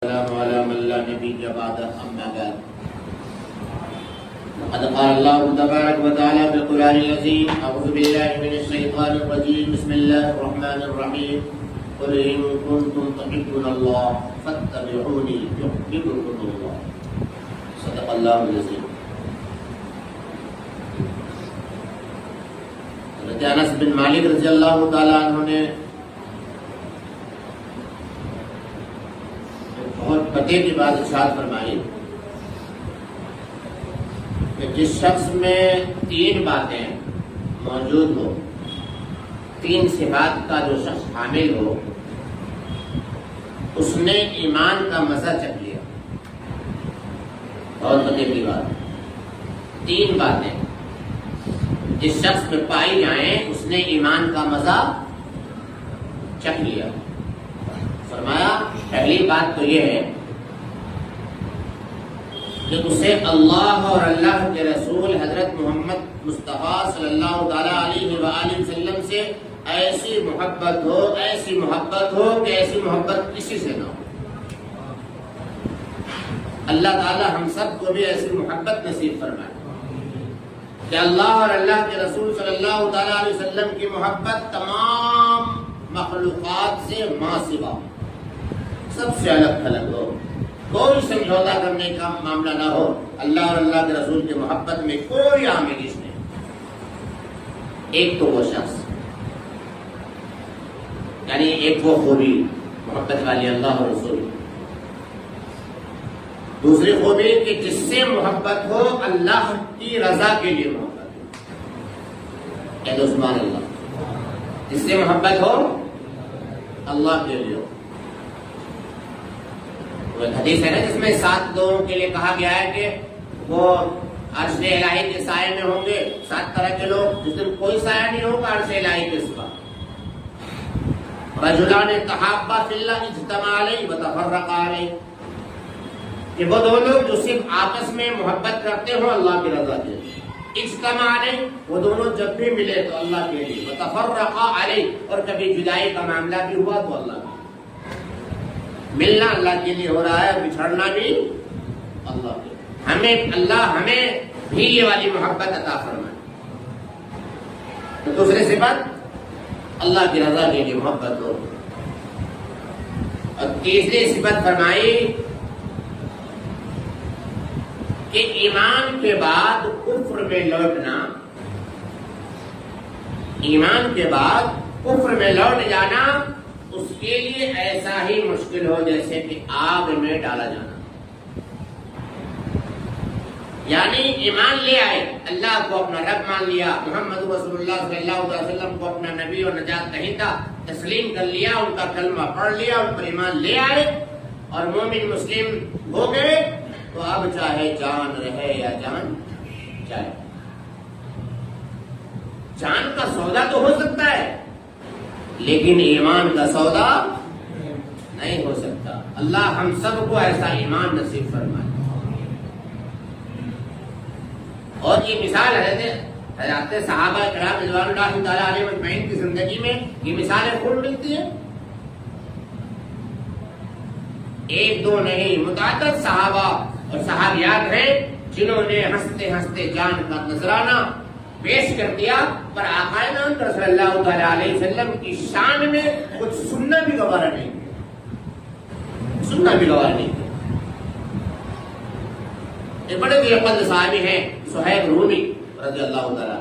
السلام على من لا نبي بعد أما بعد لقد قال الله تبارك وتعالى في القرآن العظيم أعوذ بالله من الشيطان الرجيم بسم الله الرحمن الرحيم قل إن كنتم تحبون الله فاتبعوني يحببكم الله صدق الله العظيم. حضرت انس بن مالک رضی اللہ تعالیٰ عنہ نے بہت پتے کی بات ارشاد فرمائی کہ جس شخص میں 3 باتیں موجود ہو، 3 صفات کا جو شخص حامل ہو، اس نے ایمان کا مزہ چکھ لیا. بہت پتے کی بات. 3 باتیں جس شخص میں پائی جائیں اس نے ایمان کا مزہ چکھ لیا. فرمایا پہلی بات تو یہ ہے کہ اسے اللہ اور اللہ کے رسول حضرت محمد مصطفیٰ صلی اللہ تعالیٰ علیہ وآلہ وسلم سے ایسی محبت ہو کہ ایسی محبت کسی سے نہ ہو. اللہ تعالیٰ ہم سب کو بھی ایسی محبت نصیب فرمائے کہ اللہ اور اللہ کے رسول صلی اللہ تعالیٰ علیہ وسلم کی محبت تمام مخلوقات سے ماں سوا سب سے الگ تھلگ ہو، کوئی سمجھوتا کرنے کا معاملہ نہ ہو. اللہ اور اللہ کے رسول کی محبت میں کوئی آمیزش نہیں. ایک تو وہ شخص، یعنی ایک وہ خوبی محبت والی اللہ اور رسول. دوسری خوبی کہ جس سے محبت ہو اللہ کی رضا کے لیے محبت ہو. سبحان اللہ. جس سے محبت ہو اللہ کے لیے ہو. وہ حدیث ہے نا جس میں 7 لوگوں کے لیے کہا گیا ہے کہ وہ عرش الہی کے سائے میں ہوں گے. 7 طرح کے لوگ جس دن کوئی سایہ نہیں ہوگا عرش الہی کے سوا. رجلان تحابا فی اللہ اجتمعا علیہ وتفرقا علیہ، کہ وہ 2 لوگ جو صرف آپس میں محبت کرتے ہوں اللہ کی رضا کے لیے. اجتماع علیہ، وہ دونوں جب بھی ملے تو اللہ کے لیے. وتفرقا علیہ، اور کبھی جدائی کا معاملہ بھی ہوا تو اللہ کے لیے. ملنا اللہ کے لیے ہو رہا ہے، بچھڑنا بھی اللہ کے لیے. اللہ ہمیں بھی یہ والی محبت عطا فرمائے. تو دوسری صفت اللہ کی رضا کے لیے محبت ہو. اور تیسری صفت فرمائی کہ ایمان کے بعد کفر میں لوٹنا، ایمان کے بعد کفر میں لوٹ جانا اس کے لیے ایسا ہی مشکل ہو جیسے کہ آگ میں ڈالا جانا. یعنی ایمان لے آئے، اللہ کو اپنا رب مان لیا، محمد رسول اللہ صلی اللہ علیہ وسلم کو اپنا نبی اور نجات دہندہ تسلیم کر لیا، ان کا کلمہ پڑھ لیا، ان پر ایمان لے آئے اور مومن مسلم ہو گئے، تو اب چاہے جان رہے یا جان جائے. جان کا سودا تو ہو سکتا ہے لیکن ایمان کا سودا نہیں ہو سکتا. اللہ ہم سب کو ایسا ایمان نصیب فرمائے. اور یہ مثال حضرات صحابہ کرام رضوان اللہ تعالیٰ علیہ مجمعین کی زندگی میں یہ مثالیں خوب ملتی ہیں. 1 2 نہیں، متعدد صحابہ اور صحابیات ہیں جنہوں نے ہنستے ہنستے جان کا نذرانہ پیش کر دیا، پر آقا نام صلی اللہ تعالیٰ علیہ وسلم کی شان میں کچھ سننا بھی گوارا نہیں کیا. ایک بڑے دیوبند صحابی ہیں صہیب رومی رضی اللہ تعالیٰ.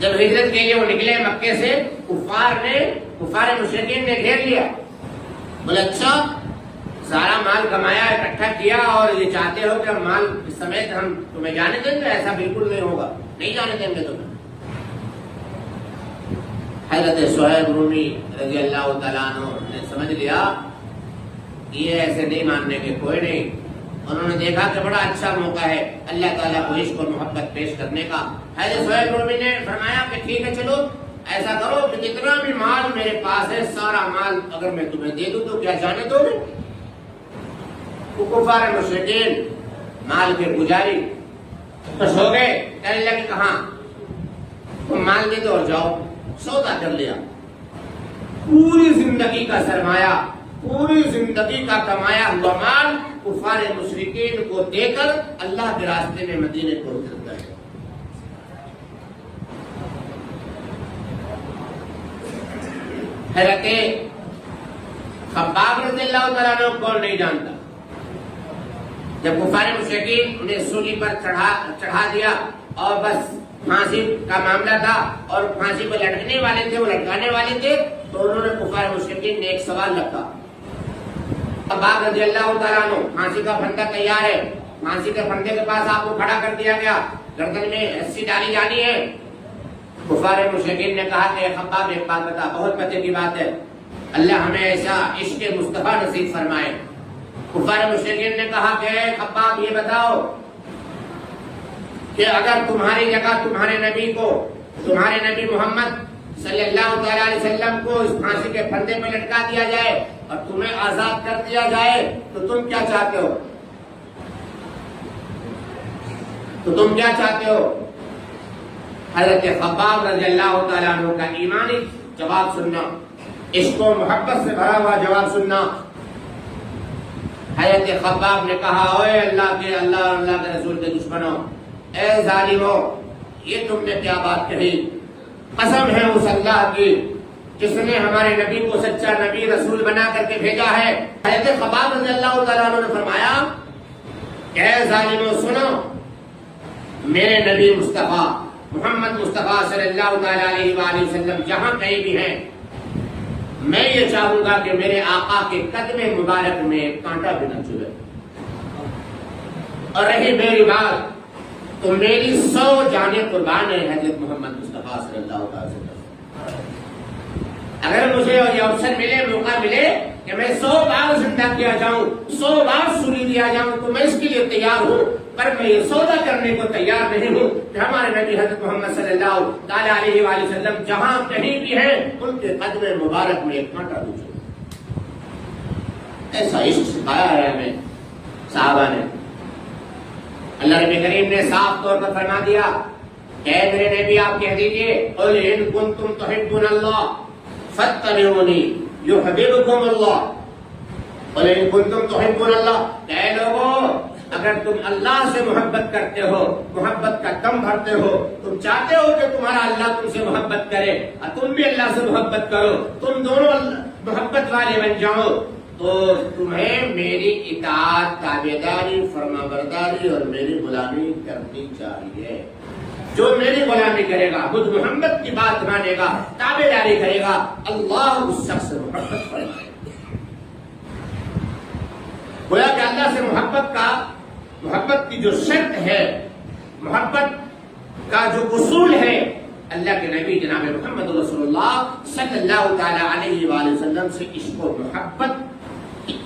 جب ہجرت کے لیے وہ نکلے مکے سے، کفار مشرکین نے گھیر لیا. بولے اچھا سارا مال کمایا، اکٹھا کیا اور یہ چاہتے ہو کہ مال سمیت ہم تمہیں جانے دیں گے؟ ایسا بالکل نہیں ہوگا، نہیں جانے دیں گے تمہیں. حضرت صہیب رومی رضی اللہ تعالیٰ عنہ نے سمجھ لیا یہ ایسے نہیں ماننے کے کوئی نہیں. انہوں نے دیکھا کہ بڑا اچھا موقع ہے اللہ تعالیٰ کو عشق اور محبت پیش کرنے کا. حضرت صہیب رومی نے فرمایا کہ ٹھیک ہے چلو ایسا کرو کہ جتنا بھی مال میرے پاس ہے سارا مال اگر میں تمہیں دے دوں تو کیا جانے دو گے؟ کفار مشرکین مال کے پجاری خوش ہو گئے، کہنے لگے کہاں تم مال دے دو اور جاؤ. سودا کر لیا، پوری زندگی کا سرمایہ پوری زندگی کا کمایا ہوا مال کفار مشرکین کو دے کر اللہ کے راستے میں مدینے کو اترتا ہے۔ حضرت خباب رضی اللہ تعالیٰ عنہ کون نہیں جانتا؟ جب کفار مشرکین انہیں سولی پر چڑھا دیا اور بس پھانسی کا معاملہ تھا اور پھانسی پہ لٹکنے والے تھے، وہ لٹکانے والے تھے، تو انہوں نے کفار مشرکین نے ایک سوال رکھا۔ خباب رضی اللہ تعالیٰ عنہ پھانسی کا پھندا تیار ہے، پھانسی کے پھندے کے پاس آپ کو کھڑا کر دیا گیا، گردن میں رسی ڈالی جانی ہے۔ کفار مشرکین نے کہا کہ خباب ایک بات بتا، بہت مزے کی بات ہے، اللہ ہمیں ایسا عشق مصطفیٰ نصیب فرمائے۔ کفار مشرکین نے کہا کہ خباب یہ بتاؤ کہ اگر تمہاری جگہ تمہارے نبی کو، تمہارے نبی محمد صلی اللہ تعالی علیہ وسلم کو اس پھانسی کے پھندے میں لٹکا دیا جائے اور تمہیں آزاد کر دیا جائے تو تم کیا چاہتے ہو؟ حضرت خباب رضی اللہ تعالیٰ عنہ کا ایمانی جواب سننا، عشق و محبت سے بھرا ہوا جواب سننا۔ حضرت خباب نے کہا، اوے اللہ کے رسول کے دشمنوں، اے ظالموں، یہ تم نے کیا بات کہی؟ قسم ہے اس اللہ کی جس نے ہمارے نبی کو سچا نبی رسول بنا کر کے بھیجا ہے۔ حضرت خباب رضی اللہ تعالیٰ عنہ نے فرمایا کہ اے ظالموں سنو، میرے نبی مصطفیٰ محمد مصطفیٰ صلی اللہ تعالیٰ علیہ وآلہ وسلم جہاں کہیں بھی ہیں، میں یہ چاہوں گا کہ میرے آقا کے قدم مبارک میں کانٹا بھی نہ چبھے، اور رہی میری بات تو میری 100 جانیں قربان ہے حضرت محمد مصطفیٰ صلی اللہ علیہ وسلم۔ اگر مجھے یہ اوسر ملے، موقع ملے کہ میں 100 بار زندہ کیا جاؤں، 100 بار سولی دیا جاؤں تو میں اس کے لیے تیار ہوں، پر میں یہ سودا کرنے کو تیار نہیں ہوں کہ ہمارے نبی حضرت محمد صلی اللہ تعالیٰ علیہ وآلہ وسلم جہاں کہیں بھی ہیں ان کے قدم مبارک میں ایک کانٹا بھی چبھے۔ ایسا عشق سکھایا ہے ہمیں صحابہ نے۔ اللہ رب کریم نے صاف طور پر فرما دیا کہ اے میرے نبی آپ کہہ دیجئے، قل ان کنتم تحبون اللہ فاتبعونی یحببکم اللہ۔ قل ان کنتم تحبون اللہ، اے لوگوں اگر تم اللہ سے محبت کرتے ہو، محبت کا دم بھرتے ہو، تم چاہتے ہو کہ تمہارا اللہ تم سے محبت کرے اور تم بھی اللہ سے محبت کرو، تم دونوں محبت والے بن جاؤ، تو تمہیں میری اطاعت، تابعداری، فرما برداری اور میری غلامی کرنی چاہیے۔ جو میری غلامی کرے گا، مجھ محمد کی بات مانے گا، تابعداری کرے گا، اللہ اس شخص سے محبت فرمائے گا۔ گویا کہ اللہ سے محبت کی جو شرط ہے، محبت کا جو اصول ہے، اللہ کے نبی جناب محمد رسول اللہ صلی اللہ تعالی علیہ وآلہ وسلم سے عشق و محبت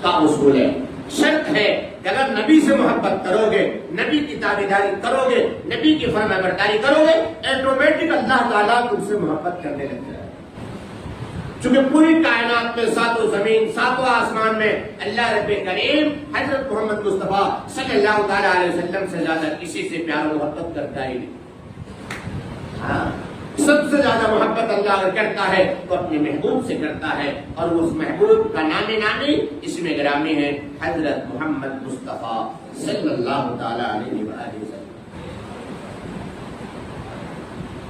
کا اصول ہے، شرط ہے کہ اگر نبی سے محبت کرو گے، نبی کی تابعداری کرو گے، نبی کی فرما برداری کرو گے، آٹومیٹک اللہ تعالیٰ تم سے محبت کرنے لگ جائے۔ چونکہ پوری کائنات میں، ساتوں زمین، ساتوں آسمان میں اللہ رب کریم حضرت محمد مصطفیٰ صلی اللہ تعالیٰ علیہ وسلم سے زیادہ کسی سے پیار و محبت کرتا ہی نہیں۔ ہاں، سب سے زیادہ محبت اللہ اگر کرتا ہے تو اپنے محبوب سے کرتا ہے، اور اس محبوب کا نامی اس میں گرامی ہے حضرت محمد مصطفیٰ صلی اللہ تعالیٰ علیہ وآلہ وسلم۔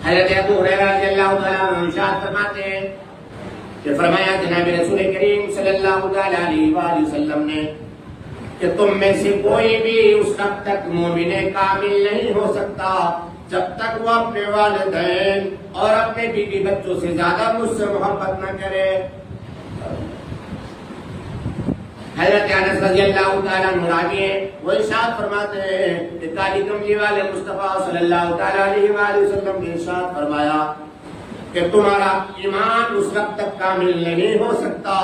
حضرت ابو ہریرہ رضی اللہ تعالیٰ عنہ ارشاد فرماتے ہیں کہ فرمایا جناب رسول کریم صلی اللہ تعالیٰ علیہ وآلہ وسلم نے کہ تم میں سے کوئی بھی اس وقت تک مومن کامل نہیں ہو سکتا جب تک وہ اپنے والدین اور اپنے بیوی بچوں سے زیادہ مجھ سے محبت نہ کرے۔ حضرت انس رضی اللہ تعالیٰ عنہ راوی ہیں، وہ ارشاد فرماتے ہیں کہ کالی کملی والے مصطفیٰ صلی اللہ تعالیٰ علیہ وآلہ وسلم نے ارشاد فرمایا کہ تمہارا ایمان اس وقت تک کامل نہیں ہو سکتا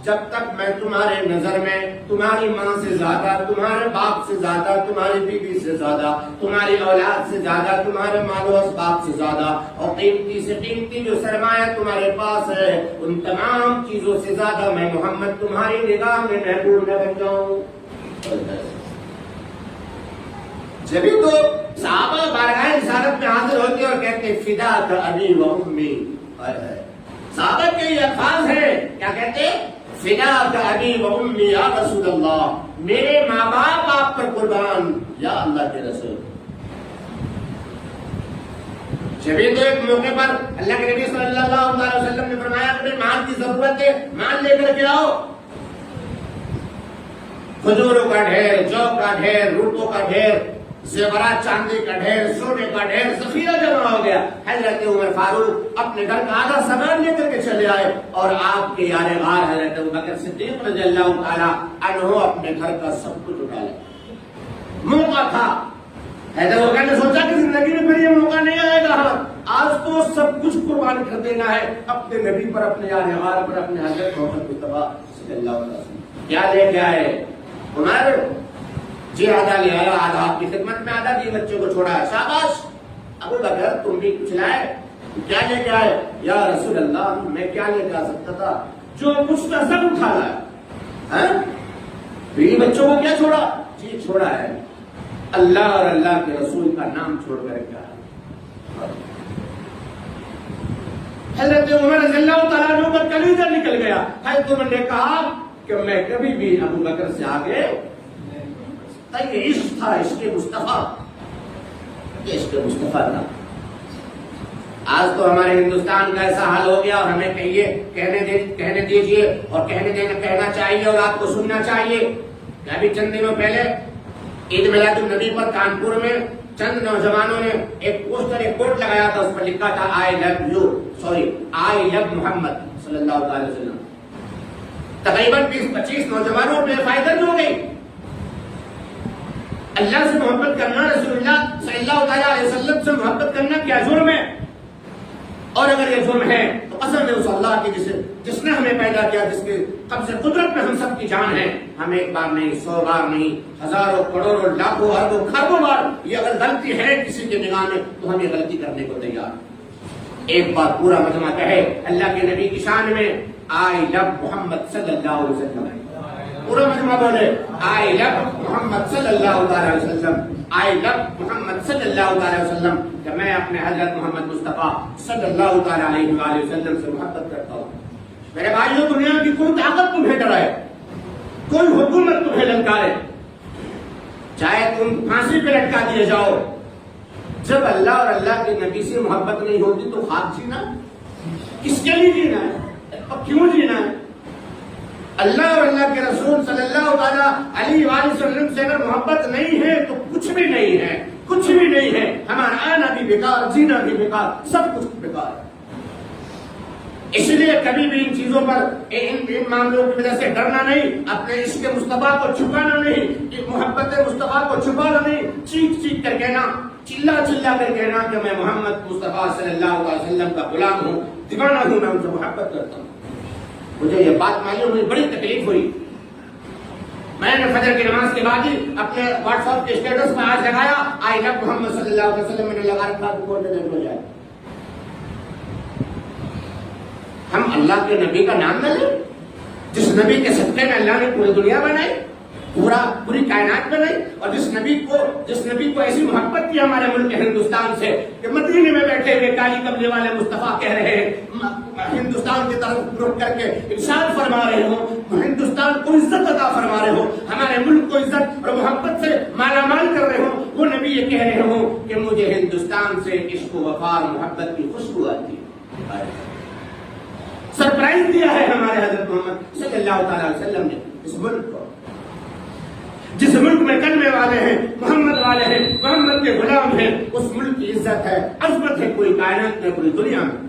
جب تک میں تمہارے نظر میں تمہاری ماں سے زیادہ، تمہارے باپ سے زیادہ، تمہاری بیوی سے زیادہ، تمہاری اولاد سے زیادہ، تمہارے مال و اسباب سے زیادہ، اور قیمتی سے قیمتی جو سرمایہ تمہارے پاس ہے ان تمام چیزوں سے زیادہ میں محمد تمہاری نگاہ میں محبوب نہ بن جاؤں۔ جبھی تو صحابہ بارگاہ رسالت میں حاضر ہوتے اور کہتے فداک ابی و امی۔ صحابہ کے یہ الفاظ ہیں، کیا کہتے؟ فداک ابی و امی یا رسول اللہ، میرے ماں باپ آپ پر قربان یا اللہ کے رسول۔ جبھی تو ایک موقع پر اللہ کے نبی صلی اللہ علیہ وسلم نے فرمایا کہ مال کی ضرورت ہے، مال لے کر کے آؤ۔ کھجوروں کا ڈھیر، جو کا ڈھیر، روپوں کا ڈھیر، زیورات چاندی کا ڈھیر، سونے کا ڈھیر، ذخیرہ جمع ہو گیا۔ حضرت عمر فاروق اپنے گھر کا آدھا سامان لے کر کے چلے آئے اور آپ کے یار غار حضرت ابوبکر صدیق رضی اللہ تعالی عنہ اپنے گھر کا سب کچھ اٹھا لے۔ موقع تھا، حضرت ابوبکر نے سوچا کہ زندگی میں پھر یہ موقع نہیں آئے گا، آج تو سب کچھ قربان کر دینا ہے اپنے نبی پر، اپنے یار غار پر، اپنے حضرت محمد مصطفیٰ صلی اللہ علیہ وسلم۔ کیا لے کے آئے عمر؟ جی آدھا لے آیا، آدھا آپ کی خدمت میں، آدھا جی بچوں کو چھوڑا ہے۔ شاباش ابوبکر، تم بھی کچھ لائے، کیا لے کے آئے؟ یا رسول اللہ میں کیا لے کے آ سکتا تھا، جو کچھ تھا سب اٹھا لایا۔ بیوی بچوں کو کیا چھوڑا؟ جی چھوڑا ہے اللہ اور اللہ کے رسول کا نام چھوڑ کر کیا۔ حضرت عمر رضی اللہ تعالیٰ عنہ پر کلیجہ نکل گیا۔ حضرت عمر نے کہا کہ میں کبھی بھی ابوبکر سے آگے، یہ عشق تھا، عشق مصطفیٰ، یہ عشق مصطفیٰ تھا۔ آج تو ہمارے ہندوستان کا ایسا حال ہو گیا اور ہمیں کہنے دیجیے اور کہنا چاہیے اور آپ کو سننا چاہیے کہ ابھی چند دنوں پہلے عید میلاد النبی پر کانپور میں چند نوجوانوں نے ایک پوسٹر، ایک بورڈ لگایا تھا، اس پر لکھا تھا آئی لو محمد صلی اللہ علیہ وسلم۔ تقریباً 20-25 نوجوانوں پہ ایف آئی درج ہو گئی۔ اللہ سے محبت کرنا، رسول اللہ صلی اللہ علیہ وسلم سے محبت کرنا کیا جرم ہے؟ اور اگر یہ جرم ہے تو قسم ہے اس اللہ کی جس نے ہمیں پیدا کیا، جس کے قبض قدرت میں ہم سب کی جان ہے، ہم ایک بار نہیں، 100 بار نہیں، ہزاروں کروڑوں لاکھوں اربوں خربوں بار یہ اگر غلطی ہے کسی کے نگاہ میں تو ہم یہ غلطی کرنے کو تیار۔ ایک بار پورا مجمع کہے اللہ کے نبی کی شان میں آئی لو محمد صلی اللہ علیہ وسلم، پورا مجمع بولے آئی لو محمد صلی اللہ علیہ وسلم، آئی لو محمد صلی اللہ علیہ وسلم، کہ میں اپنے حضرت محمد مصطفیٰ صلی اللہ علیہ وسلم سے محبت کرتا ہوں۔ میرے بھائیوں، دنیا کی کوئی طاقت تمہیں ڈرائے، کوئی حکومت تمہیں للکارے، چاہے تم پھانسی پہ لٹکا دیے جاؤ، جب اللہ اور اللہ کے نبی سے محبت نہیں ہوتی تو خاک جینا کس کے لیے جینا ہے اور کیوں جینا ہے؟ اللہ اور اللہ کے رسول صلی اللہ علیہ وسلم سے اگر محبت نہیں ہے تو کچھ بھی نہیں ہے، کچھ بھی نہیں ہے، ہمارا آنا بھی بیکار، جینا بھی بیکار، سب کچھ بیکار ہے۔ اس لیے کبھی بھی ان چیزوں پر، ان معاملوں کی وجہ سے ڈرنا نہیں، اپنے عشق مصطفیٰ کو چھپانا نہیں، محبت مصطفیٰ کو چھپانا نہیں، چیخ چیخ کر کہنا، چلا چلا کر کہنا کہ میں محمد مصطفیٰ صلی اللہ علیہ وسلم کا غلام ہوں، دیوانہ ہوں، میں ان سے محبت کرتا ہوں۔ مجھے یہ بات معلوم ہوئی، بڑی تکلیف ہوئی۔ میں نے فجر کی نماز کے بعد ہی اپنے واٹس ایپ کے اسٹیٹس میں آج لگایا آئی لو محمد صلی اللہ علیہ وسلم، میں نے لگا رکھا کہ کوئی نظر ہو جائے۔ ہم اللہ کے نبی کا نام نہ لیں، جس نبی کے صدقے میں اللہ نے پوری دنیا بنائی، پوری کائنات بنائی، اور جس نبی کو ایسی محبت کی ہمارے ملک ہندوستان سے کہ مدینے میں بیٹھے ہوئے کالی کملے والے مصطفیٰ کہہ رہے ہیں، ہندوستان کی طرف رخ کر کے ارشاد فرما رہے ہو، ہندوستان کو عزت عطا فرما رہے ہو، ہمارے ملک کو عزت اور محبت سے مالا مال کر رہے ہو، وہ نبی یہ کہہ رہے ہو کہ مجھے ہندوستان سے عشق و وفا اور محبت کی خوشبو آتی ہے۔ سرپرائز دیا ہے ہمارے حضرت محمد صلی اللہ تعالی علیہ وسلم نے اس ملک کو، جس ملک میں کلمے والے ہیں، محمد والے ہیں، محمد کے غلام ہیں، اس ملک کی عزت ہے، عظمت ہے پوری کائنات میں، پوری دنیا میں۔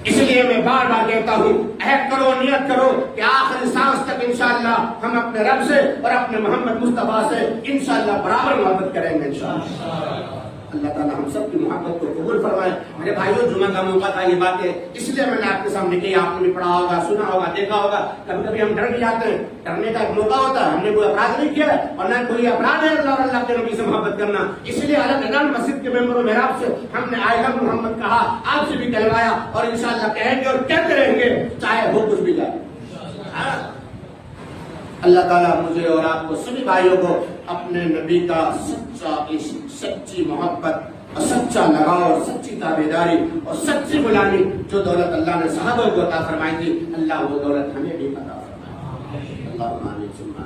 اس لیے میں بار بار کہتا ہوں، عہد کرو، نیت کرو کہ آخری سانس تک انشاءاللہ ہم اپنے رب سے اور اپنے محمد مصطفیٰ سے انشاءاللہ برابر محبت کریں گے انشاءاللہ۔ اللہ تعالیٰ ہم سب کی محبت کو قبول فرمائے۔ میرے بھائیوں، جمعہ کا موقع تھا، یہ باتیں اس لیے میں نے آپ کے سامنے کہی، آپ نے بھی پڑھا ہوگا، سنا ہوگا، دیکھا ہوگا۔ کبھی کبھی ہم ڈر بھی جاتے ہیں، ڈرنے کا ایک موقع ہوتا ہے، ہم نے کوئی اپرادھ نہیں کیا اور نہ کوئی اپرادھ ہے اللہ اور اللہ کے نبی سے محبت کرنا۔ اس لیے اعلیٰ مسجد کے ممبر و محراب سے ہم نے آئی لو محمد کہا، آپ سے بھی کہلوایا اور انشاءاللہ کہیں گے اور کہتے رہیں گے، چاہے ہو کچھ بھی جائے۔ اللہ تعالیٰ مجھے اور آپ کو سبھی بھائیوں کو اپنے نبی کا سچا عشق، سچی محبت اور سچا لگاؤ اور سچی تابعداری اور سچی غلامی جو دولت اللہ نے صحابہ کو عطا فرمائی تھی، اللہ وہ دولت ہمیں بھی عطا فرمائے۔ اللہ